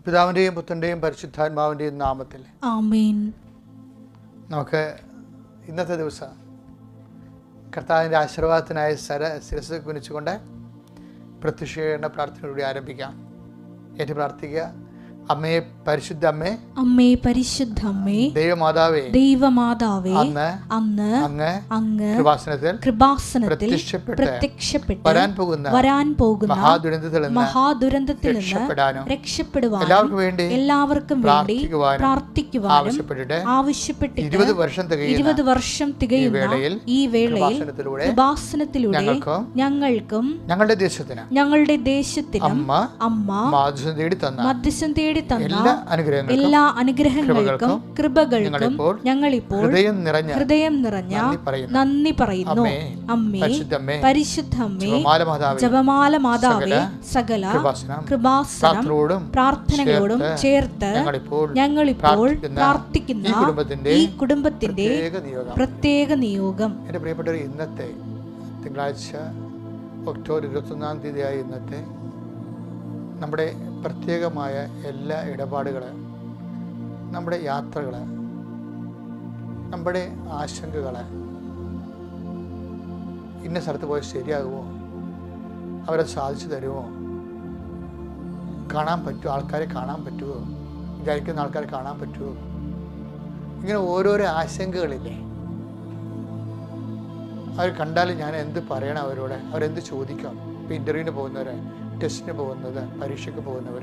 പിതാവിൻ്റെയും പുത്രൻ്റെയും പരിശുദ്ധാത്മാവിൻ്റെയും നാമത്തിൽ ആമേൻ. നമുക്ക് ഇന്നത്തെ ദിവസം കർത്താവിൻ്റെ ആശീർവാദത്തിനായി ശിരസ് കുനിച്ചുകൊണ്ട് പ്രത്യക്ഷീകരണ പ്രാർത്ഥനയോടെ ആരംഭിക്കാം. ഏറ്റു പ്രാർത്ഥിക്കുക. അമ്മേ, പരിശുദ്ധ അമ്മേ, അമ്മേ പരിശുദ്ധ അമ്മേ, ദൈവമാതാവേ, ദൈവമാതാവേ, അങ്ങ് അങ്ങ് കൃപാസനത്തിൽ പ്രത്യക്ഷപ്പെട്ട് വരാൻ പോകുന്ന മഹാദുരന്തത്തിൽ നിന്ന് രക്ഷപ്പെടുവാനും എല്ലാവർക്കും വേണ്ടി പ്രാർത്ഥിക്കുവാനും ആവശ്യപ്പെട്ട് 20 വർഷം തികയുന്ന ഈ വേളയിൽ കൃപാസനത്തിലൂടെ ഞങ്ങൾക്കും ഞങ്ങളുടെ ദേശത്തിനും അമ്മ മധ്യസ്ഥം തേടി തന്ന എല്ലാ അനുഗ്രഹങ്ങൾക്കും കൃപകൾക്കും ഞങ്ങളിപ്പോൾ ഹൃദയം നിറഞ്ഞ നന്ദി പറയുന്നു. അമ്മേ, പരിശുദ്ധ അമ്മേ, ജപമാല മാതാവേ, സകല കൃപാസനം പ്രാർത്ഥനകളോടും ചേർത്ത് ഞങ്ങളിപ്പോൾ പ്രാർത്ഥിക്കുന്ന ഈ കുടുംബത്തിന്റെ പ്രത്യേക നിയോഗം. എൻ്റെ പ്രിയപ്പെട്ടവർ, ഇന്നത്തെ തിങ്കളാഴ്ച ഒക്ടോബർ 21 തീയതിയായ ഇന്നത്തെ നമ്മുടെ പ്രത്യേകമായ എല്ലാ ഇടപാടുകൾ, നമ്മുടെ യാത്രകൾ, നമ്മുടെ ആശങ്കകൾ, ഇന്ന സ്ഥലത്ത് പോയി ശരിയാകുമോ, അവരെ സാധിച്ചു തരുമോ, ആൾക്കാരെ കാണാൻ പറ്റുമോ, വിചാരിക്കുന്ന ആൾക്കാരെ കാണാൻ പറ്റുമോ, ഇങ്ങനെ ഓരോരോ ആശങ്കകളില്ലേ. അവർ കണ്ടാലും ഞാൻ എന്ത് പറയണം അവരോട്, അവരെന്ത് ചോദിക്കാം. ഇപ്പോൾ ഇൻ്റർവ്യൂവിന് പോകുന്നവരെ, ടെസ്റ്റിന് പോകുന്നത്, പരീക്ഷയ്ക്ക് പോകുന്നവർ,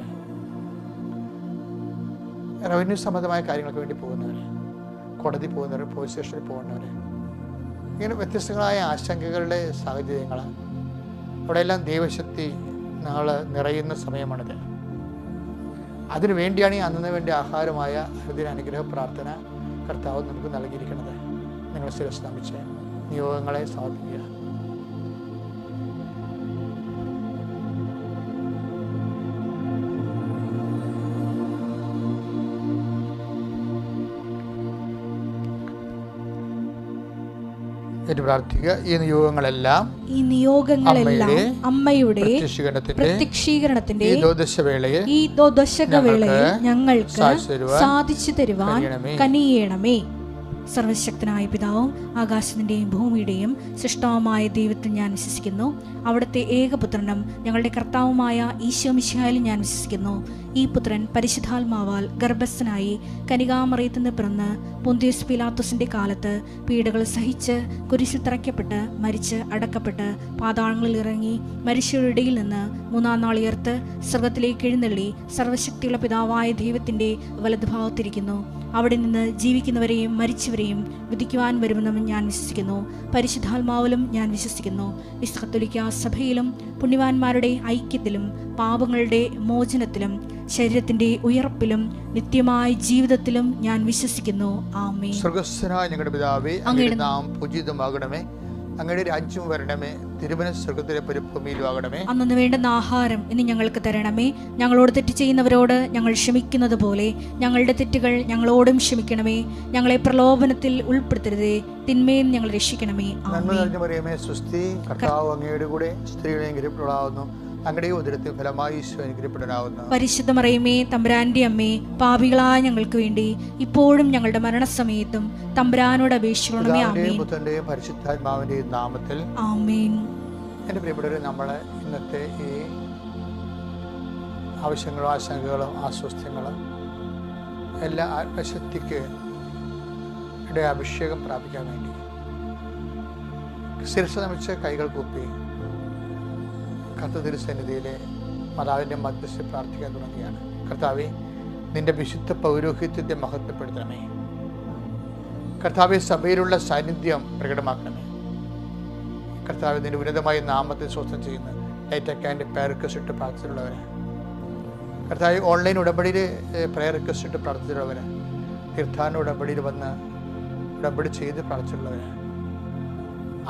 റവന്യൂ സംബന്ധമായ കാര്യങ്ങൾക്ക് വേണ്ടി പോകുന്നവർ, കോടതി പോകുന്നവർ, പോലീസ് സ്റ്റേഷനിൽ പോകുന്നവർ, ഇങ്ങനെ വ്യത്യസ്തങ്ങളായ ആശങ്കകളുടെ സാഹചര്യങ്ങൾ, അവിടെയെല്ലാം ദൈവശക്തി നാളെ നിറയുന്ന സമയമാണിത്. അതിനു വേണ്ടിയാണ് ഈ അന്നു വേണ്ടി ആഹാരമായ അനുഗ്രഹ പ്രാർത്ഥന കർത്താവ് നമുക്ക് നൽകിയിരിക്കുന്നത്. നിങ്ങൾ ശിരസ് നമിച്ച് നിയോഗങ്ങളെ സമർപ്പിക്കുക. പ്രാർത്ഥിക്കുക. ഈ നിയോഗങ്ങളെല്ലാം അമ്മയുടെ പ്രത്യക്ഷീകരണത്തിന്റെ ഈ ദശകവേളയിൽ ഞങ്ങൾക്ക് സാധിച്ചു തരുവാൻ കനിയണമേ. സർവശക്തനായ പിതാവും ആകാശത്തിൻ്റെയും ഭൂമിയുടെയും സൃഷ്ടാവുമായ ദൈവത്തിൽ ഞാൻ വിശ്വസിക്കുന്നു. അവിടുത്തെ ഏകപുത്രനും ഞങ്ങളുടെ കർത്താവുമായ ഈശോ മിശിഹായിലും ഞാൻ വിശ്വസിക്കുന്നു. ഈ പുത്രൻ പരിശുദ്ധാത്മാവാൽ ഗർഭസ്ഥനായി കനികാമറിയത്തുനിന്ന് പിറന്ന് പൊന്തിയോസ് പീലാത്തോസിന്റെ കാലത്ത് പീഡകൾ സഹിച്ച് കുരിശിൽ തറയ്ക്കപ്പെട്ട് മരിച്ച് അടക്കപ്പെട്ട് പാതാളങ്ങളിൽ ഇറങ്ങി മരിച്ചവരുടെ ഇടയിൽ നിന്ന് 3-ാം നാൾ ഉയർത്ത് സ്വർഗ്ഗത്തിലേക്ക് എഴുന്നള്ളി സർവശക്തിയുള്ള പിതാവായ ദൈവത്തിന്റെ വലതുഭാഗത്തിരിക്കുന്നു. അവിടെ നിന്ന് ജീവിക്കുന്നവരെയും മരിച്ചവരെയും വിധിക്കുവാൻ വരുമെന്നും ഞാൻ വിശ്വസിക്കുന്നു. പരിശുദ്ധാത്മാവിലും ഞാൻ വിശ്വസിക്കുന്നു. വിശുദ്ധ കത്തോലിക്കാ സഭയിലും പുണ്യവാന്മാരുടെ ഐക്യത്തിലും പാപങ്ങളുടെ മോചനത്തിലും ശരീരത്തിന്റെ ഉയർപ്പിലും നിത്യമായ ജീവിതത്തിലും ഞാൻ വിശ്വസിക്കുന്നു. ആമേൻ. സ്വർഗ്ഗസ്ഥനായ ഞങ്ങളുടെ പിതാവേ, അങ്ങയുടെ നാമം പൂജിതമാകണമേ, അങ്ങയുടെ രാജ്യം വരണമേ, തിരുമനസ് സ്വർഗ്ഗത്തിലെ പോലെ ഭൂമിയിലും ആകണമേ. അന്നു വേണ്ടുന്ന ആഹാരം ഇനി ഞങ്ങൾക്ക് തരണമേ. ഞങ്ങളോട് തെറ്റ് ചെയ്യുന്നവരോട് ഞങ്ങൾ ക്ഷമിക്കുന്നത് പോലെ ഞങ്ങളുടെ തെറ്റുകൾ ഞങ്ങളോടും ക്ഷമിക്കണമേ. ഞങ്ങളെ പ്രലോഭനത്തിൽ ഉൾപ്പെടുത്തരുതേ, തിന്മയിൽ ഞങ്ങൾ രക്ഷിക്കണമേ. ആമേൻ. സുസ്തി, കർത്താവ് അങ്ങയുടെ കൂടെ സ്ത്രീകളെ അനുഗ്രഹിക്കപ്പെടാവുന്നു, അങ്ങയുടെ ഉദരത്തിൽ ഫലമായി ഈശോ അനുഗ്രഹിക്കപ്പെടാവുന്നു. പരിശുദ്ധ മറിയമേ, തമ്പുരാന്റെ അമ്മേ, പാപികളായ ഞങ്ങൾക്ക് വേണ്ടി ഇപ്പോഴും ഞങ്ങളുടെ മരണസമയത്തും തമ്പുരാനോട് അപേക്ഷിക്കണമേ. ആമേൻ. പുത്രന്റെയും പരിശുദ്ധാത്മാവിന്റെയും നാമത്തിൽ ആമേൻ. എൻ്റെ പ്രിയപ്പെട്ടവരെ, നമ്മളെ ഇന്നത്തെ ഈ ആവശ്യങ്ങളും ആശങ്കകളും ആസ്വസ്ഥ്യങ്ങളും എല്ലാ ആത്മശക്തിക്ക് അഭിഷേകം പ്രാപിക്കാൻ വേണ്ടി ശിരസ് നമിച്ച് കൈകൾ കൂപ്പി കർത്തൃസന്നിധിയിലെ മാതാവിൻ്റെ മധ്യസ്ഥ പ്രാർത്ഥിക്കാൻ തുടങ്ങുകയാണ്. കർത്താവേ, നിന്റെ വിശുദ്ധ പൗരോഹിത്യത്തെ മഹത്വപ്പെടുത്തണമേ. കർത്താവെ, സഭയിലുള്ള സാന്നിധ്യം പ്രകടമാക്കണമേ. കർത്താവ്, നിന്റെ ഉന്നതമായ നാമത്തെ സ്വസ്ഥം ചെയ്യുന്ന ലൈറ്റക്കാൻ്റെ പ്രയർ റിക്വസ്റ്റ് ഇട്ട് പ്രാർത്ഥിച്ചിട്ടുള്ളവരെ, കർത്താവ്, ഓൺലൈൻ ഉടമ്പടിയിൽ പ്രയർ റിക്വസ്റ്റ് ഇട്ട് പ്രാർത്ഥിച്ചിട്ടുള്ളവരെ, തീർത്ഥാടന ഉടമ്പടിയിൽ വന്ന് ഉടമ്പടി ചെയ്ത് പ്രാർത്ഥിച്ചിട്ടുള്ളവരെ,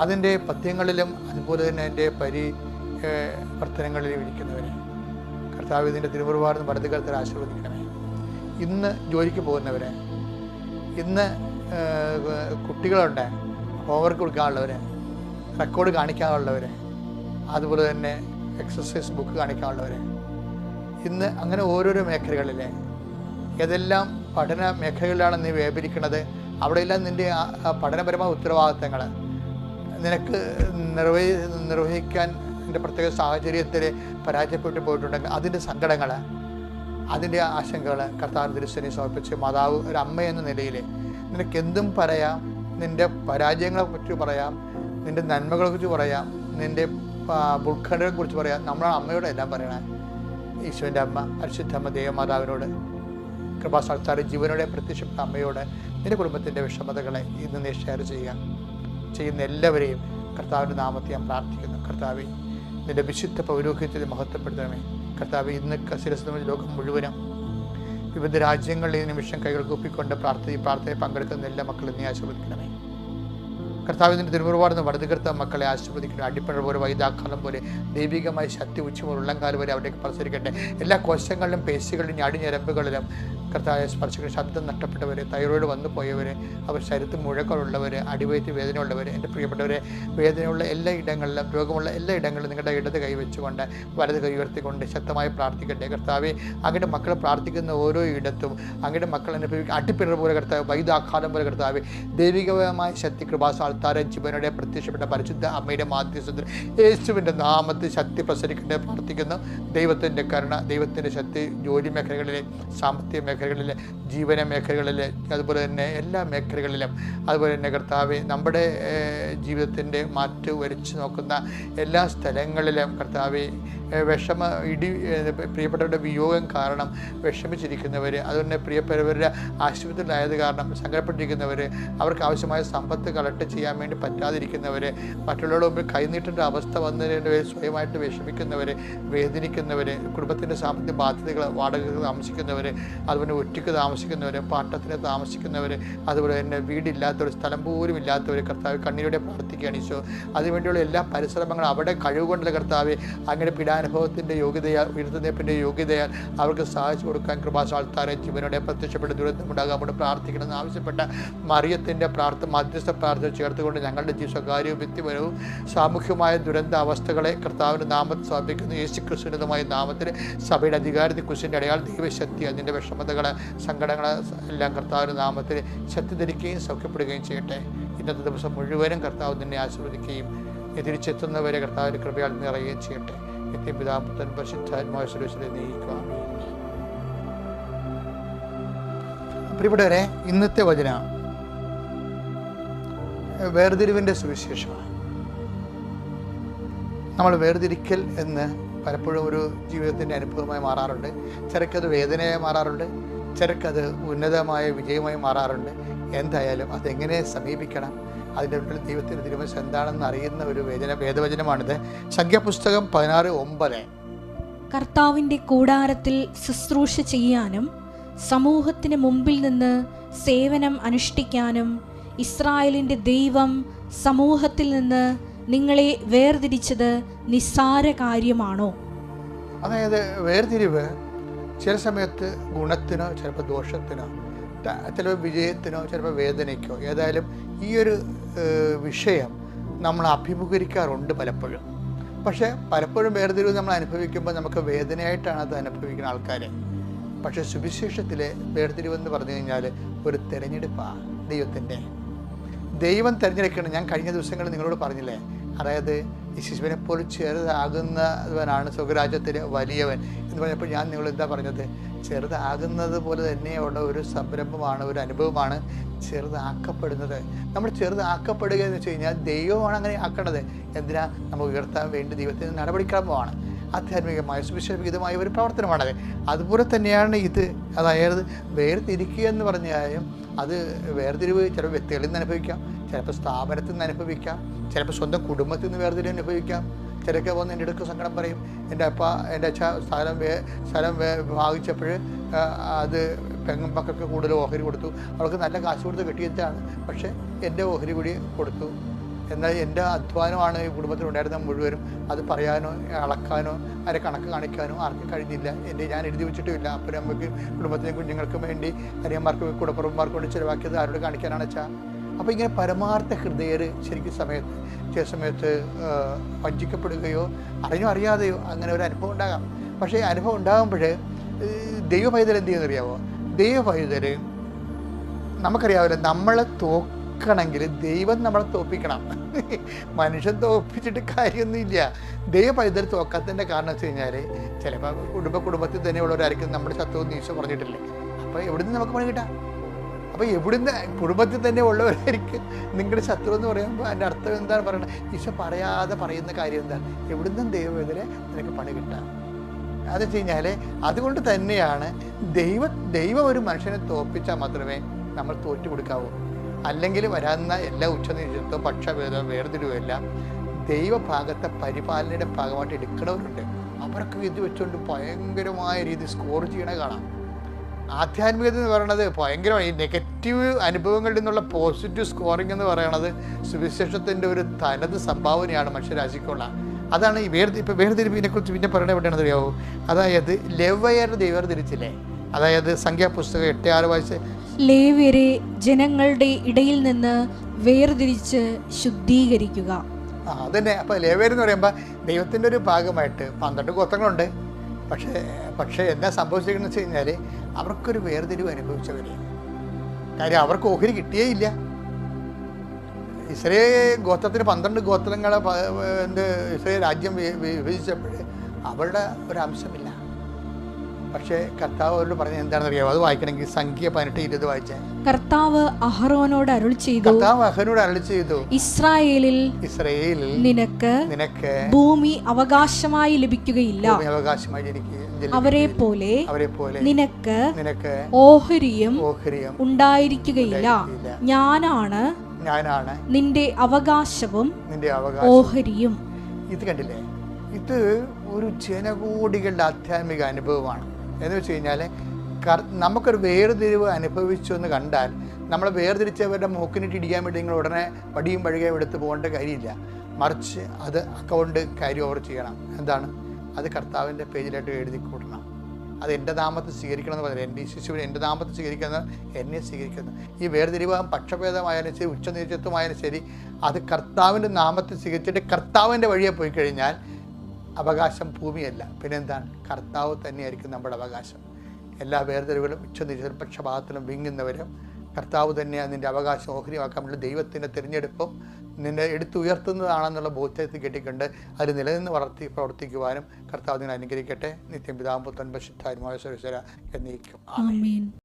അതിൻ്റെ പദ്യങ്ങളിലും അതുപോലെ തന്നെ എൻ്റെ പ്രവർത്തനങ്ങളിൽ ഇരിക്കുന്നവരെ, കർത്താവ്, ഇതിൻ്റെ തിരുമുറുവാർന്ന് വലതുകാലത്തിൽ ആശീർവദിക്കണമേ. ഇന്ന് ജോലിക്ക് പോകുന്നവരെ, ഇന്ന് കുട്ടികളുണ്ട് ഹോംവർക്ക് കൊടുക്കാനുള്ളവർ, റെക്കോർഡ് കാണിക്കാനുള്ളവർ, അതുപോലെ തന്നെ എക്സസൈസ് ബുക്ക് കാണിക്കാനുള്ളവർ, ഇന്ന് അങ്ങനെ ഓരോരോ മേഖലകളിലെ ഏതെല്ലാം പഠന മേഖലകളിലാണ് നീ വ്യാപരിക്കുന്നത്, അവിടെയെല്ലാം നിൻ്റെ പഠനപരമായ ഉത്തരവാദിത്തങ്ങൾ നിനക്ക് നിർവഹിക്കാൻ നിൻ്റെ പ്രത്യേക സാഹചര്യത്തിൽ പരാജയപ്പെട്ടു പോയിട്ടുണ്ടെങ്കിൽ അതിൻ്റെ സങ്കടങ്ങൾ, അതിൻ്റെ ആശങ്കകൾ കർത്താവിൻ്റെ തിരുസന്നിധിയിൽ സമർപ്പിച്ച് മാതാവ് ഒരു അമ്മ എന്ന നിലയിൽ നിനക്കെന്തും പറയാം, നിൻ്റെ പരാജയങ്ങളെക്കുറിച്ച് പറയാം, നിൻ്റെ നന്മകളെക്കുറിച്ച് പറയാം, നിൻ്റെ ഉത്കണ്ഠകളെക്കുറിച്ച് പറയാം. നമ്മളാണ് അമ്മയോട് എല്ലാം പറയണേ. ഈശോൻ്റെ അമ്മ പരിശുദ്ധ അമ്മ ദേവമാതാവിനോട്, കൃപാസാക്ഷാൽ ജീവനോടെ പ്രത്യക്ഷപ്പെട്ട അമ്മയോട് നിൻ്റെ കുടുംബത്തിൻ്റെ വിഷമതകളെ ഇന്ന് നീ ഷെയർ ചെയ്യുന്ന എല്ലാവരെയും കർത്താവിൻ്റെ നാമത്തെ ഞാൻ പ്രാർത്ഥിക്കുന്നു. കർത്താവെ, നിൻ്റെ വിശുദ്ധ പൗരോഹിത്യത്തെ മഹത്വപ്പെടുത്തണമേ. കർത്താവെ, ഇന്ന് ശിരസ്സുന്ന ലോകം മുഴുവനും വിവിധ രാജ്യങ്ങളിൽ ഈ നിമിഷം കൈകൾ കൂപ്പിക്കൊണ്ട് പ്രാർത്ഥനയിൽ പങ്കെടുക്കുന്ന എല്ലാ മക്കളും നീ ആശീർവദിക്കണമേ. കർത്താവ് നിൻ്റെ തിരുമുറുപാടുന്ന വടതുകർത്ത മക്കളെ ആശീർവദിക്കണം. അടിപ്പഴ പോലെ വൈദാക്കാലം പോലെ ദൈവികമായ ശക്തി ഉച്ചമുള്ള ഉള്ളംകാലം വരെ അവിടേക്ക് പ്രസരിക്കട്ടെ. എല്ലാ കോശങ്ങളിലും പേശികളിലും ഞരമ്പുകളിലും കർത്താവ് സ്പർശിക്കുന്ന ശബ്ദം നഷ്ടപ്പെട്ടവർ, തൈറോയിഡ് വന്നു പോയവർ, അവർ ശരീരത്തിൽ മുഴക്കമുള്ളവർ, അടിവയറ്റ് വേദനയുള്ളവർ, എൻ്റെ പ്രിയപ്പെട്ടവരെ, വേദനയുള്ള എല്ലാ ഇടങ്ങളിലും രോഗമുള്ള എല്ലാ ഇടങ്ങളിലും നിങ്ങളുടെ ഇടത് കൈവച്ചുകൊണ്ട് വലത് കൈ ഉയർത്തിക്കൊണ്ട് ശക്തമായി പ്രാർത്ഥിക്കട്ടെ. കർത്താവെ, അങ്ങയുടെ മക്കൾ പ്രാർത്ഥിക്കുന്ന ഓരോ ഇടത്തും അങ്ങയുടെ മക്കൾ അനുഭവിക്കുക അടിപ്പിണർ പോലെ കർത്താവ്, വൈദാഘാതം പോലെ കർത്താവ്, ദൈവികമായ ശക്തി കൃപാസാൽത്താര ജീവനോടെ പ്രത്യക്ഷപ്പെട്ട പരിശുദ്ധ അമ്മയുടെ മാധ്യസ്ഥത്തിൽ യേശുവിൻ്റെ നാമത്തിൽ ശക്തി പ്രസരിക്കട്ടെ പ്രാർത്ഥിക്കുന്നു. ദൈവത്തിൻ്റെ കരുണ, ദൈവത്തിൻ്റെ ശക്തി ജോലി മേഖലകളിലെ, സാമ്പത്തിക മേഖലകളിലെ, ജീവന മേഖലകളിലെ, അതുപോലെ തന്നെ എല്ലാ മേഖലകളിലും, അതുപോലെ തന്നെ കർത്താവെ നമ്മുടെ ജീവിതത്തിൻ്റെ മാറ്റ് വരച്ച് നോക്കുന്ന എല്ലാ സ്ഥലങ്ങളിലും കർത്താവെ പ്രിയപ്പെട്ടവരുടെ വിയോഗം കാരണം വിഷമിച്ചിരിക്കുന്നവർ, അതുപോലെ പ്രിയപ്പെട്ടവരുടെ ആശുപത്രിയിലായത് കാരണം സങ്കടപ്പെട്ടിരിക്കുന്നവർ, അവർക്ക് ആവശ്യമായ സമ്പത്ത് കളക്ട് ചെയ്യാൻ വേണ്ടി പറ്റാതിരിക്കുന്നവർ, മറ്റുള്ളവരുടെ മുമ്പിൽ കൈനീട്ടേണ്ട അവസ്ഥ വന്നതിന് സ്വയമായിട്ട് വിഷമിക്കുന്നവർ, വേദനിക്കുന്നവർ, കുടുംബത്തിൻ്റെ സാമ്പത്തിക ബാധ്യതകൾ, വാടകകൾ താമസിക്കുന്നവർ, അതുപോലെ ഒറ്റയ്ക്ക് താമസിക്കുന്നവർ, പാട്ടത്തിന് താമസിക്കുന്നവർ, അതുപോലെ തന്നെ വീടില്ലാത്തവർ, സ്ഥലം പോലും ഇല്ലാത്തവർ കർത്താവ് കണ്ണീരോടെ പ്രാർത്ഥിക്കുകയാണ് ഈശോ. അതിനുവേണ്ടിയുള്ള എല്ലാ പരിശ്രമങ്ങളും അവിടെ കഴിവുകൊണ്ടുള്ള കർത്താവ് അങ്ങനെ പീഡാനുഭവത്തിൻ്റെ യോഗ്യതയാൽ, ഉയർത്തുന്നേപ്പിൻ്റെ യോഗ്യതയാൽ അവർക്ക് സഹായിച്ചു കൊടുക്കാൻ കൃപാസാൽത്താരെ ജീവനോടെ പ്രത്യക്ഷപ്പെട്ട് ദുരന്തമുണ്ടാകാൻ കൊണ്ട് പ്രാർത്ഥിക്കണമെന്ന് ആവശ്യപ്പെട്ട മറിയത്തിൻ്റെ മധ്യസ്ഥ പ്രാർത്ഥന ചേർത്തുകൊണ്ട് ഞങ്ങളുടെ സ്വകാര്യവും വ്യക്തിപരവും സാമൂഹ്യമായ ദുരന്ത അവസ്ഥകളെ കർത്താവിൻ്റെ നാമത്തിൽ സമർപ്പിക്കുന്നു. യേശുക്രിസ്തുവിനുമായ നാമത്തിൽ സഭയുടെ അധികാരത്തിൽ കുരിശിൻ്റെ അടയാൾ ദൈവശക്തി അതിൻ്റെ വിഷമതകൾ, സങ്കടങ്ങൾ എല്ലാം കർത്താവിൻ്റെ നാമത്തിൽ ശക്തി ധരിക്കുകയും സൗഖ്യപ്പെടുകയും ചെയ്യട്ടെ. ഇന്നത്തെ ദിവസം മുഴുവനും കർത്താവ് നിന്നെ ആശീർവദിക്കുകയും തിരിച്ചെത്തുന്നവരെ കർത്താവിൻ്റെ കൃപയാൽ നിറയുകയും ചെയ്യട്ടെ. നിത്യപിതാപുത്രൻ പരിശുദ്ധാത്മാവിനെ നയിക്കുക. പ്രിയപ്പെട്ടവരെ, ഇന്നത്തെ വചനം വേർതിരിവിൻ്റെ സുവിശേഷമാണ്. നമ്മൾ വേർതിരിക്കൽ എന്ന് പലപ്പോഴും ഒരു ജീവിതത്തിൻ്റെ അനുഭവമായി മാറാറുണ്ട്. ചിലക്കത് വേദനയായി മാറാറുണ്ട്, ചിലക്കത് ഉന്നതമായ വിജയമായി മാറാറുണ്ട്. എന്തായാലും അതെങ്ങനെ സമീപിക്കണം, അതിൻ്റെ ഉള്ളിൽ ദൈവത്തിൻ്റെ തിരുമനസ് എന്താണെന്ന് അറിയുന്ന ഒരു വേദവചനമാണിത്. സംഖ്യാപുസ്തകം 16:9. കർത്താവിൻ്റെ കൂടാരത്തിൽ ശുശ്രൂഷ ചെയ്യാനും സമൂഹത്തിന് മുമ്പിൽ നിന്ന് സേവനം അനുഷ്ഠിക്കാനും ഇസ്രായേലിൻ്റെ ദൈവം സമൂഹത്തിൽ നിന്ന് നിങ്ങളെ വേർതിരിച്ചത് നിസ്സാര കാര്യമാണോ? അതായത് വേർതിരിവ് ചില സമയത്ത് ഗുണത്തിനോ, ചിലപ്പോൾ ദോഷത്തിനോ, ചിലപ്പോൾ വിജയത്തിനോ, ചിലപ്പോൾ വേദനയ്ക്കോ, ഏതായാലും ഈ ഒരു വിഷയം നമ്മൾ അഭിമുഖീകരിക്കാറുണ്ട് പലപ്പോഴും. പക്ഷേ പലപ്പോഴും വേർതിരിവ് നമ്മൾ അനുഭവിക്കുമ്പോൾ നമുക്ക് വേദനയായിട്ടാണ് അത് അനുഭവിക്കുന്ന ആൾക്കാർ. പക്ഷേ സുവിശേഷത്തിലെ വേർതിരിവെന്ന് പറഞ്ഞു കഴിഞ്ഞാൽ ഒരു തിരഞ്ഞെടുപ്പാണ് ദൈവത്തിൻ്റെ. ദൈവം തിരഞ്ഞെടുക്കണം. ഞാൻ കഴിഞ്ഞ ദിവസങ്ങളിൽ നിങ്ങളോട് പറഞ്ഞില്ലേ, അതായത് ഈ ശിശുവിനെ പോലെ ചെറുതാകുന്നവനാണ് സ്വർഗ്ഗരാജ്യത്തിലെ വലിയവൻ എന്ന് പറഞ്ഞപ്പോൾ ഞാൻ നിങ്ങൾ എന്താ പറഞ്ഞത്? ചെറുതാകുന്നത് പോലെ തന്നെയുള്ള ഒരു സംരംഭമാണ്, ഒരു അനുഭവമാണ് ചെറുതാക്കപ്പെടുന്നത്. നമ്മൾ ചെറുതാക്കപ്പെടുക എന്ന് വെച്ച് കഴിഞ്ഞാൽ ദൈവമാണ് അങ്ങനെ ആക്കണത്. എന്തിനാ? നമ്മൾ ഉയർത്താൻ വേണ്ടി ദൈവത്തിന് നടപടിക്രമമാണ്. ആധ്യാത്മികമായ സുവിശേഷവിഹിതമായ ഒരു പ്രവർത്തനമാണത്. അതുപോലെ തന്നെയാണ് ഇത്. അതായത് വേർതിരിക്കുക എന്ന് പറഞ്ഞാലും അത് വേർതിരിവ് ചിലപ്പോൾ വ്യക്തികളിൽ നിന്ന് അനുഭവിക്കാം, ചിലപ്പോൾ സ്ഥാപനത്തിൽ നിന്ന് അനുഭവിക്കാം, ചിലപ്പോൾ സ്വന്തം കുടുംബത്തിൽ നിന്ന് വേർതിരിവ് അനുഭവിക്കാം. ചിലക്ക് വന്ന് എൻ്റെ അടുക്ക് സങ്കടം പറയും, എൻ്റെ അച്ഛ സ്ഥലം ഭാഗിച്ചപ്പോൾ അത് പെങ്ങന്മക്കൾക്ക് കൂടുതൽ ഓഹരി കൊടുത്തു, അവൾക്ക് നല്ല കാശ് കൊടുത്ത് കെട്ടിയതാണ്, പക്ഷേ എൻ്റെ ഓഹരി കൂടി കൊടുത്തു. എന്നാൽ എൻ്റെ അധ്വാനമാണ് ഈ കുടുംബത്തിലുണ്ടായിരുന്ന മുഴുവനും. അത് പറയാനോ അളക്കാനോ അതിൻ്റെ കണക്ക് കാണിക്കാനോ ആർക്കും കഴിഞ്ഞില്ല. ഞാൻ എഴുതി വെച്ചിട്ടുമില്ല. അപ്പനും അമ്മയ്ക്കും കുടുംബത്തിനും കുഞ്ഞുങ്ങൾക്കും വേണ്ടി അനിയന്മാർക്ക് കുടപ്പുറന്മാർക്ക് കൊണ്ട് ചിലവാക്കിയത് ആരോട് കാണിക്കാനാണ് വെച്ചാൽ. അപ്പോൾ ഇങ്ങനെ പരമാർത്ഥ ഹൃദയർ ശരിക്കും ചില സമയത്ത് വഞ്ചിക്കപ്പെടുകയോ അറിഞ്ഞോ അറിയാതെയോ അങ്ങനെ ഒരു അനുഭവം ഉണ്ടാകാം. പക്ഷേ അനുഭവം ഉണ്ടാകുമ്പോൾ ദൈവ പൈതൽ എന്ത് ചെയ്യുന്നറിയാമോ? ദൈവ പൈതൽ നമുക്കറിയാമല്ലോ, നമ്മളെ തോക്കണമെങ്കിൽ ദൈവം നമ്മളെ തോൽപ്പിക്കണം. മനുഷ്യൻ തോൽപ്പിച്ചിട്ട് കാര്യമൊന്നുമില്ല. ദൈവ പൈതൽ തോക്കാത്തതിൻ്റെ കാരണം വെച്ച് കഴിഞ്ഞാൽ ചിലപ്പോൾ കുടുംബത്തിൽ തന്നെയുള്ളവരായിരിക്കും നമ്മുടെ ശത്രു ഈശോ പറഞ്ഞിട്ടില്ലേ. അപ്പോൾ എവിടുന്ന് നമുക്ക് പണി കിട്ടാം? അപ്പോൾ എവിടുന്ന് കുടുംബത്തിൽ തന്നെ ഉള്ളവരായിരിക്കും നിങ്ങളുടെ ശത്രു എന്ന് പറയുമ്പോൾ അതിൻ്റെ അർത്ഥം എന്താണ് പറയുന്നത്? ഈശോ പറയാതെ പറയുന്ന കാര്യം എന്താണ്? എവിടുന്നും ദൈവമെതിരെ നിനക്ക് പണി കിട്ടാം. അത് വെച്ച് കഴിഞ്ഞാൽ അതുകൊണ്ട് തന്നെയാണ് ദൈവം ഒരു മനുഷ്യനെ തോൽപ്പിച്ചാൽ മാത്രമേ നമ്മൾ തോറ്റു കൊടുക്കാവൂ. അല്ലെങ്കിൽ വരാവുന്ന എല്ലാ ഉച്ചനീചത്വവും പക്ഷഭേദവും വേർതിരിവുമെല്ലാം ദൈവഭാഗത്തെ പരിപാലനയുടെ ഭാഗമായിട്ട് എടുക്കുന്നവരുണ്ട്. അവർക്ക് ഇത് വെച്ചുകൊണ്ട് ഭയങ്കരമായ രീതിയിൽ സ്കോർ ചെയ്യണ കാണാം. ആധ്യാത്മികത എന്ന് പറയുന്നത് ഭയങ്കരമായി ഈ നെഗറ്റീവ് അനുഭവങ്ങളിൽ നിന്നുള്ള പോസിറ്റീവ് സ്കോറിംഗ് എന്ന് പറയുന്നത് സുവിശേഷത്തിൻ്റെ ഒരു തനത് സംഭാവനയാണ് മനുഷ്യരാശിക്കുള്ള. അതാണ് ഈ വേർതിരിപ്പിനെ കുറിച്ച് പിന്നെ പറയണത് എവിടെയാണെന്ന് അറിയാവോ? അതായത് ലേവ്യരെ വേർതിരിച്ചില്ലേ? അതായത് സംഖ്യാപുസ്തകം 8:6 വായിച്ച്, ലേവ്യരെ ജനങ്ങളുടെ ഇടയിൽ നിന്ന് വേർതിരിച്ച് ശുദ്ധീകരിക്കുക. അതന്നെ. അപ്പോൾ ലേവ്യരെന്ന് പറയുമ്പോൾ ദൈവത്തിൻ്റെ ഒരു ഭാഗമായിട്ട് 12 ഗോത്രങ്ങളുണ്ട്. പക്ഷേ എന്താ സംഭവിച്ചിരിക്കുന്നത് വെച്ച് കഴിഞ്ഞാൽ അവർക്കൊരു വേർതിരിവ് അനുഭവിച്ചവരെ. കാര്യം അവർക്ക് ഓഹരി കിട്ടിയേ ഇല്ല. ഇസ്രായേൽ ഗോത്രത്തിന് 12 ഗോത്രങ്ങളെ ഇസ്രായേൽ രാജ്യം വിഭജിച്ചപ്പോൾ അവരുടെ ഒരംശമില്ല. പക്ഷേ കർത്താവ് അവരോട് പറഞ്ഞത് എന്താണെന്ന് അറിയാമോ? അത് വായിക്കണമെങ്കിൽ സംഖ്യ 18:20 വായിച്ചേ. കർത്താവ് അഹരോനോട് അരുളി ചെയ്തു, ഇസ്രായേലിൽ നിനക്ക് ഭൂമി അവകാശമായി ലഭിക്കുകയില്ല. അവരെ പോലെ നിനക്ക് ഓഹരിയും ഉണ്ടായിരിക്കുകയില്ല. ഞാനാണ് നിന്റെ അവകാശവും ഓഹരിയും. ഇത് കണ്ടില്ലേ? ഇത് ഒരു ജനകോടികളുടെ ആധ്യാത്മിക അനുഭവമാണ്. എന്ന് വെച്ച് കഴിഞ്ഞാൽ നമുക്കൊരു വേർതിരിവ് അനുഭവിച്ചു എന്ന് കണ്ടാൽ നമ്മൾ വേർതിരിച്ചവരുടെ മൂക്കിനിട്ട് ഇടിക്കാൻ വേണ്ടി നിങ്ങൾ ഉടനെ വടിയും പഴുകയും എടുത്ത് പോകേണ്ട കാര്യമില്ല. മറിച്ച് അത് അക്കൗണ്ട് കാര്യം ഓവർ ചെയ്യണം. എന്താണ് അത്? കർത്താവിൻ്റെ പേജിലായിട്ട് എഴുതി കൂട്ടണം. അത് എൻ്റെ നാമത്തിൽ സ്വീകരിക്കണമെന്ന് പറഞ്ഞാൽ എൻ്റെ ശിശുവിനെ എൻ്റെ നാമത്തിൽ സ്വീകരിക്കുന്ന എന്നെ സ്വീകരിക്കുന്നു. ഈ വേർതിരിവ് പക്ഷഭേദമായാലും ശരി, ഉച്ചനീചത്വമായാലും ശരി, അത് കർത്താവിൻ്റെ നാമത്തിൽ സ്വീകരിച്ചിട്ട് കർത്താവിൻ്റെ വഴിയെ പോയി കഴിഞ്ഞാൽ അവകാശം ഭൂമിയല്ല, പിന്നെന്താണ്? കർത്താവ് തന്നെയായിരിക്കും നമ്മുടെ അവകാശം. എല്ലാ വേർതിരിവുകളും ഉച്ചനീച പക്ഷപാതത്തിലും വിങ്ങുന്നവരും കർത്താവ് തന്നെയാണ് നിൻ്റെ അവകാശം ഓഹരിയാക്കാൻ വേണ്ടി ദൈവത്തിൻ്റെ തിരഞ്ഞെടുപ്പും നിന്നെ എടുത്തുയർത്തുന്നതാണെന്നുള്ള ബോധ്യത്തിൽ കെട്ടിക്കൊണ്ട് അതിൽ നിലനിന്ന് പ്രവർത്തിക്കുവാനും കർത്താവ് നിന്നെ അനുഗ്രഹിക്കട്ടെ. നിത്യം പിതാവും പുത്രനും പരിശുദ്ധാത്മാവുമായ സർവ്വേശ്വര എന്നേക്കും. ആമേൻ.